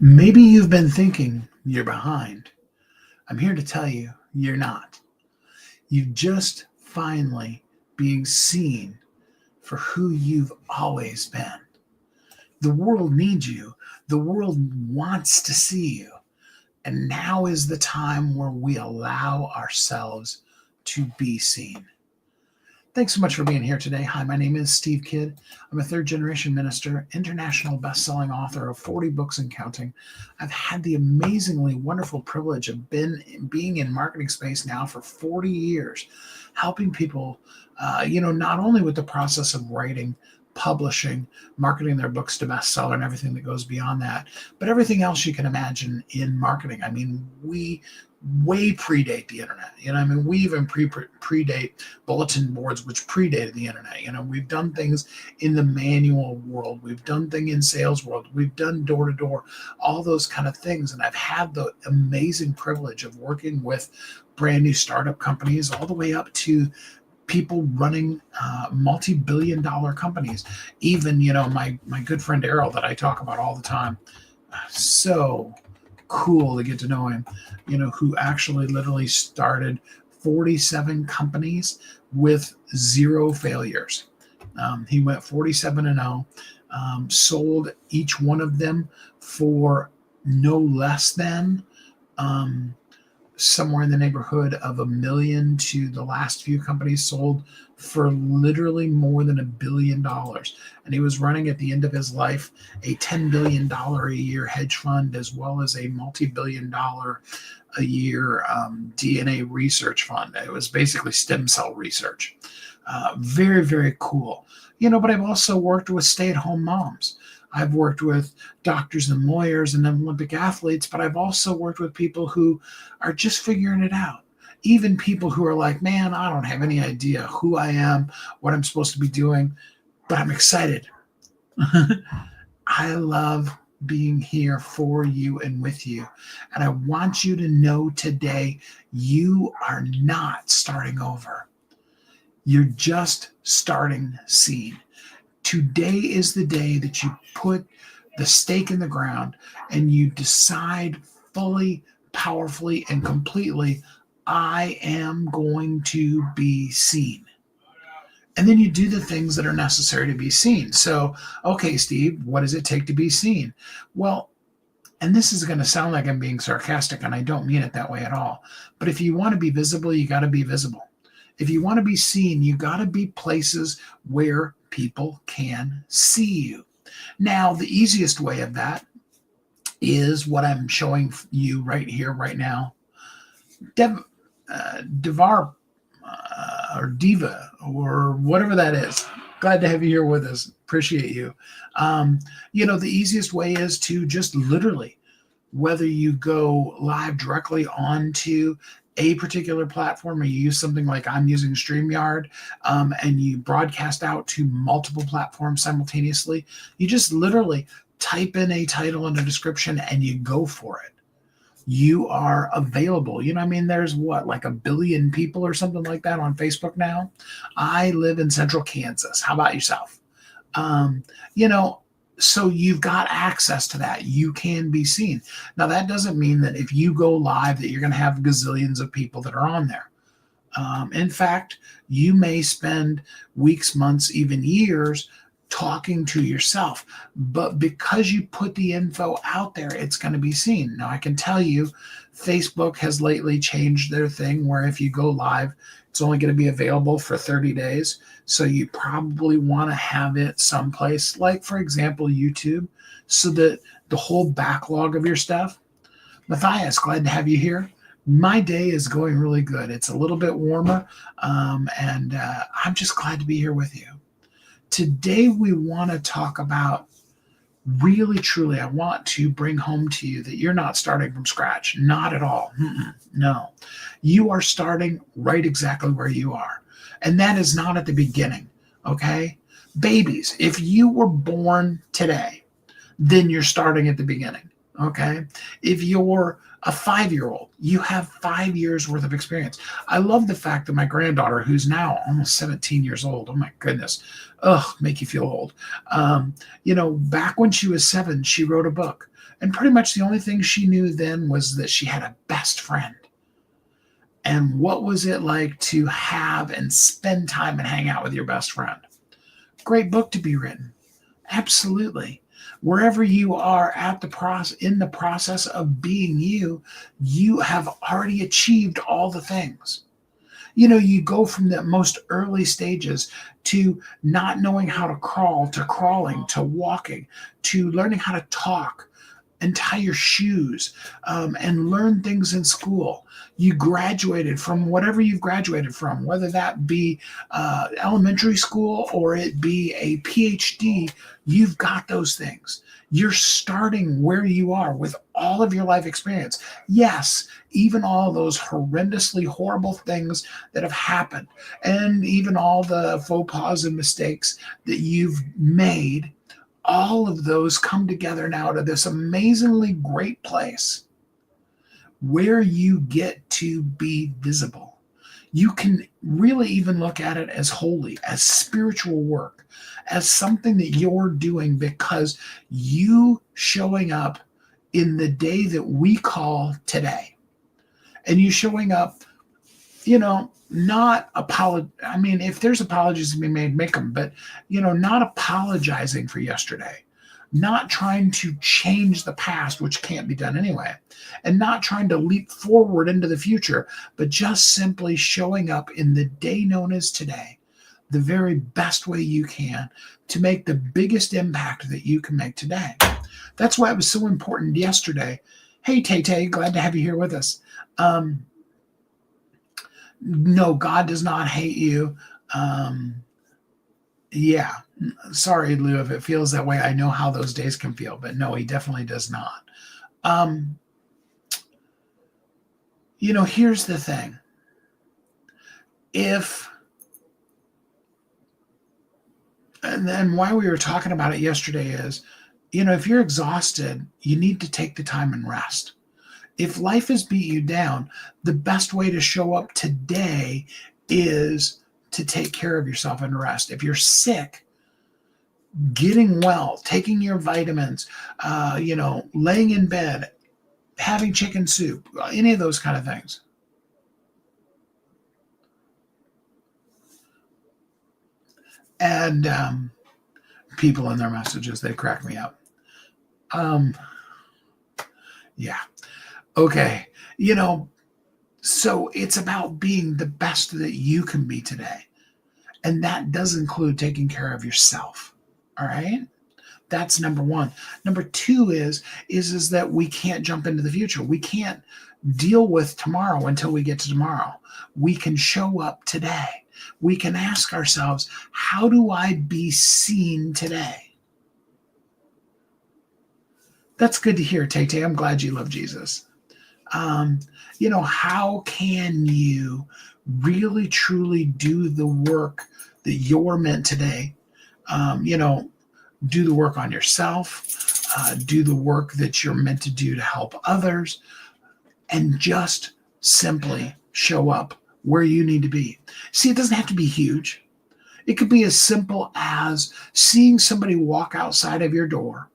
Maybe you've been thinking you're behind. I'm here to tell you you're not. You're just finally being seen for who you've always been. The world needs you. The world wants to see you. And now is the time where we allow ourselves to be seen. Thanks so much for being here today. Hi, my name is Steve Kidd. I'm a third generation minister, international best-selling author of 40 books and counting. I've had the amazingly wonderful privilege of being in marketing space now for 40 years, helping people, not only with the process of writing, publishing, marketing their books to bestseller and everything that goes beyond that, but everything else you can imagine in marketing. I mean, we way predate the internet. We even predate bulletin boards, which predated the internet. We've done things in the manual world. We've done things in sales world. We've done door to door, all those kind of things. And I've had the amazing privilege of working with brand new startup companies all the way up to people running multi-billion-dollar companies. Even, my good friend Errol that I talk about all the time. So cool to get to know him, who actually literally started 47 companies with 0 failures. He went 47-0, sold each one of them for no less than somewhere in the neighborhood of $1 million to the last few companies sold for literally more than $1 billion. And he was running at the end of his life a $10 billion a year hedge fund, as well as a multi-billion-dollar a year DNA research fund. It was basically stem cell research. Very, very cool. But I've also worked with stay-at-home moms. I've worked with doctors and lawyers and Olympic athletes, but I've also worked with people who are just figuring it out. Even people who are like, man, I don't have any idea who I am, what I'm supposed to be doing, but I'm excited. I love being here for you and with you. And I want you to know today, you are not starting over. You're just starting seen. Today is the day that you put the stake in the ground and you decide fully, powerfully, and completely, I am going to be seen. And then you do the things that are necessary to be seen. So, okay, Steve, what does it take to be seen? Well, and this is going to sound like I'm being sarcastic, and I don't mean it that way at all. But if you want to be visible, you got to be visible. If you want to be seen, you got to be places where people can see you. Now, the easiest way of that is what I'm showing you right here, right now. Devar or Diva or whatever that is. Glad to have you here with us. Appreciate you. The easiest way is to just literally, whether you go live directly onto a particular platform or you use something like I'm using StreamYard, and you broadcast out to multiple platforms simultaneously, you just literally type in a title and a description and you go for it. You are available. There's like 1 billion people or something like that on Facebook now. I live in central Kansas. How about yourself? So you've got access to that. You can be seen. Now, that doesn't mean that if you go live that you're going to have gazillions of people that are on there. In fact, you may spend weeks, months, even years talking to yourself. But because you put the info out there, it's going to be seen. Now, I can tell you, Facebook has lately changed their thing where if you go live, it's only going to be available for 30 days. So you probably want to have it someplace like, for example, YouTube, so that the whole backlog of your stuff. Matthias, glad to have you here. My day is going really good. It's a little bit warmer, and I'm just glad to be here with you. Today, we want to talk about really, truly, I want to bring home to you that you're not starting from scratch. Not at all. No. You are starting right exactly where you are. And that is not at the beginning, okay? Babies, if you were born today, then you're starting at the beginning. Okay. If you're a 5-year-old, you have 5 years worth of experience. I love the fact that my granddaughter, who's now almost 17 years old, oh my goodness, make you feel old. Back when she was 7, she wrote a book. And pretty much the only thing she knew then was that she had a best friend. And what was it like to have and spend time and hang out with your best friend? Great book to be written. Absolutely. Wherever you are at the process, in the process of being you, you have already achieved all the things. You go from the most early stages to not knowing how to crawl, to crawling, to walking, to learning how to talk and tie your shoes, and learn things in school. You graduated from whatever you've graduated from, whether that be elementary school or it be a PhD. You've got those things. You're starting where you are with all of your life experience. Yes, even all those horrendously horrible things that have happened, and even all the faux pas and mistakes that you've made, all of those come together now to this amazingly great place where you get to be visible. You can really even look at it as holy, as spiritual work, as something that you're doing because you showing up in the day that we call today. And you showing up, not I mean, if there's apologies to be made, make them, but, not apologizing for yesterday, not trying to change the past, which can't be done anyway, and not trying to leap forward into the future, but just simply showing up in the day known as today, the very best way you can to make the biggest impact that you can make today. That's why it was so important yesterday. Hey, Tay, glad to have you here with us. No, God does not hate you. Yeah, sorry, Lou, if it feels that way. I know how those days can feel, but no, he definitely does not. Here's the thing. And then why we were talking about it yesterday is, if you're exhausted, you need to take the time and rest. If life has beat you down, the best way to show up today is to take care of yourself and rest. If you're sick, getting well, taking your vitamins, laying in bed, having chicken soup, any of those kind of things. And people in their messages, they crack me up. Yeah. Okay. So it's about being the best that you can be today. And that does include taking care of yourself. All right. That's number one. Number two is that we can't jump into the future. We can't deal with tomorrow until we get to tomorrow. We can show up today. We can ask ourselves, how do I be seen today? That's good to hear, Tay. I'm glad you love Jesus. How can you really truly do the work that you're meant today? Do the work on yourself, do the work that you're meant to do to help others, and just simply show up where you need to be. See, it doesn't have to be huge. It could be as simple as seeing somebody walk outside of your door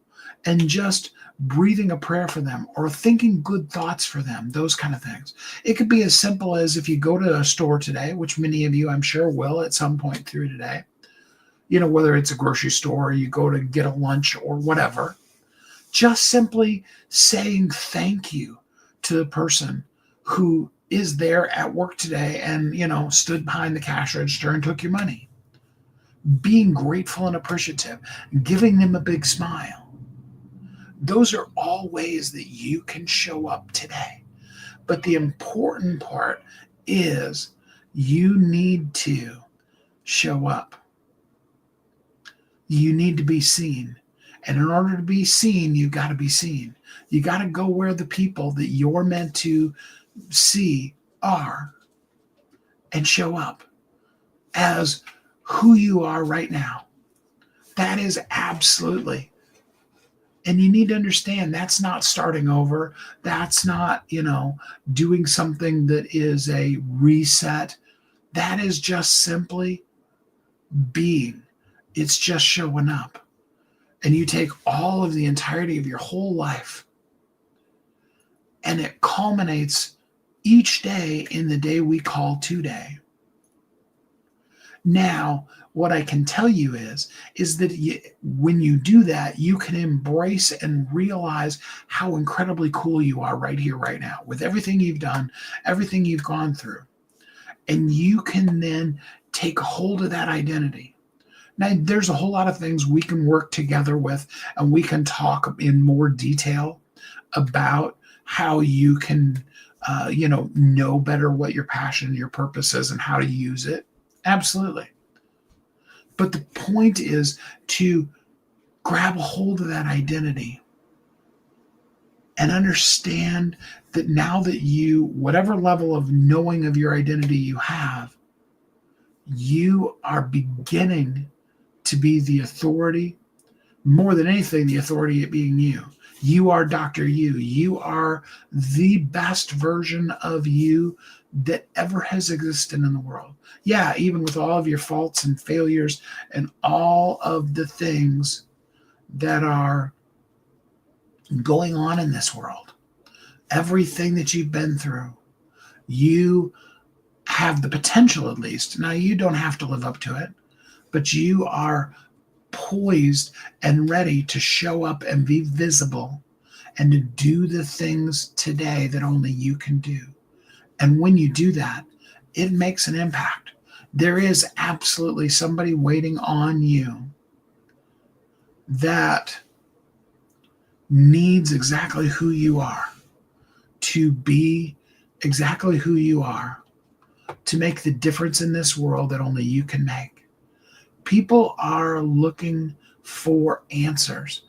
and just breathing a prayer for them or thinking good thoughts for them, those kind of things. It could be as simple as if you go to a store today, which many of you I'm sure will at some point through today, whether it's a grocery store or you go to get a lunch or whatever, just simply saying thank you to the person who is there at work today and, stood behind the cash register and took your money. Being grateful and appreciative, giving them a big smile. Those are all ways that you can show up today. But the important part is you need to show up. You need to be seen. And in order to be seen, you got to be seen. You got to go where the people that you're meant to see are and show up as who you are right now. That is absolutely And you need to understand that's not starting over. That's not, doing something that is a reset. That is just simply being. It's just showing up. And you take all of the entirety of your whole life, and it culminates each day in the day we call today. Now, what I can tell you is that when you do that, you can embrace and realize how incredibly cool you are right here, right now, with everything you've done, everything you've gone through. And you can then take hold of that identity. Now, there's a whole lot of things we can work together with, and we can talk in more detail about how you can, know better what your passion, your purpose is, and how to use it. Absolutely. But the point is to grab a hold of that identity and understand that now that whatever level of knowing of your identity you have, you are beginning to be the authority, more than anything, the authority at being you. You are Dr. You. You are the best version of you that ever has existed in the world. Yeah, even with all of your faults and failures and all of the things that are going on in this world, everything that you've been through, you have the potential, at least. Now, you don't have to live up to it, but you are poised and ready to show up and be visible and to do the things today that only you can do. And when you do that, it makes an impact. There is absolutely somebody waiting on you that needs exactly who you are, to be exactly who you are, to make the difference in this world that only you can make. People are looking for answers.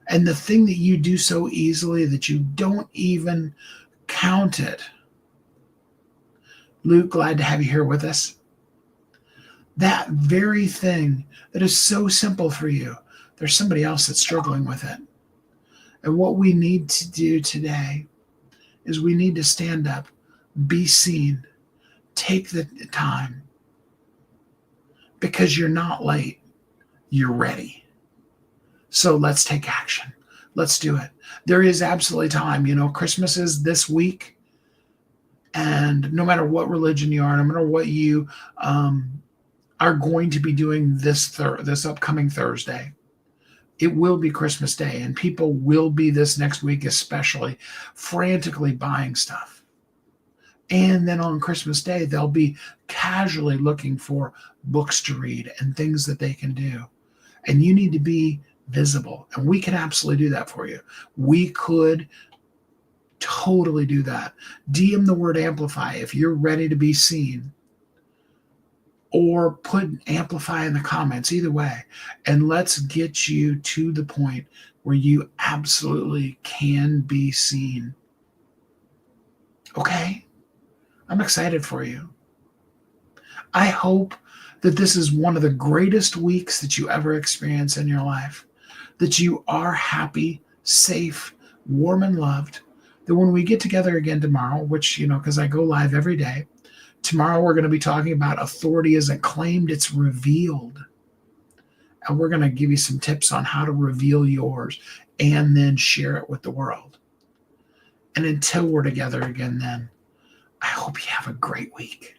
And the thing that you do so easily that you don't even count it. Luke, glad to have you here with us. That very thing that is so simple for you, there's somebody else that's struggling with it. And what we need to do today is we need to stand up, be seen, take the time, because you're not late, you're ready. So let's take action. Let's do it. There is absolutely time. Christmas is this week. And no matter what religion you are, no matter what you are going to be doing this upcoming Thursday, it will be Christmas Day. And people will be this next week especially frantically buying stuff. And then on Christmas Day, they'll be casually looking for books to read and things that they can do. And you need to be visible. And we can absolutely do that for you. We could totally do that. DM the word amplify if you're ready to be seen, or put amplify in the comments, either way. And let's get you to the point where you absolutely can be seen. Okay? I'm excited for you. I hope that this is one of the greatest weeks that you ever experience in your life, that you are happy, safe, warm, and loved, that when we get together again tomorrow, which, because I go live every day, tomorrow we're going to be talking about authority isn't claimed, it's revealed. And we're going to give you some tips on how to reveal yours and then share it with the world. And until we're together again then, I hope you have a great week.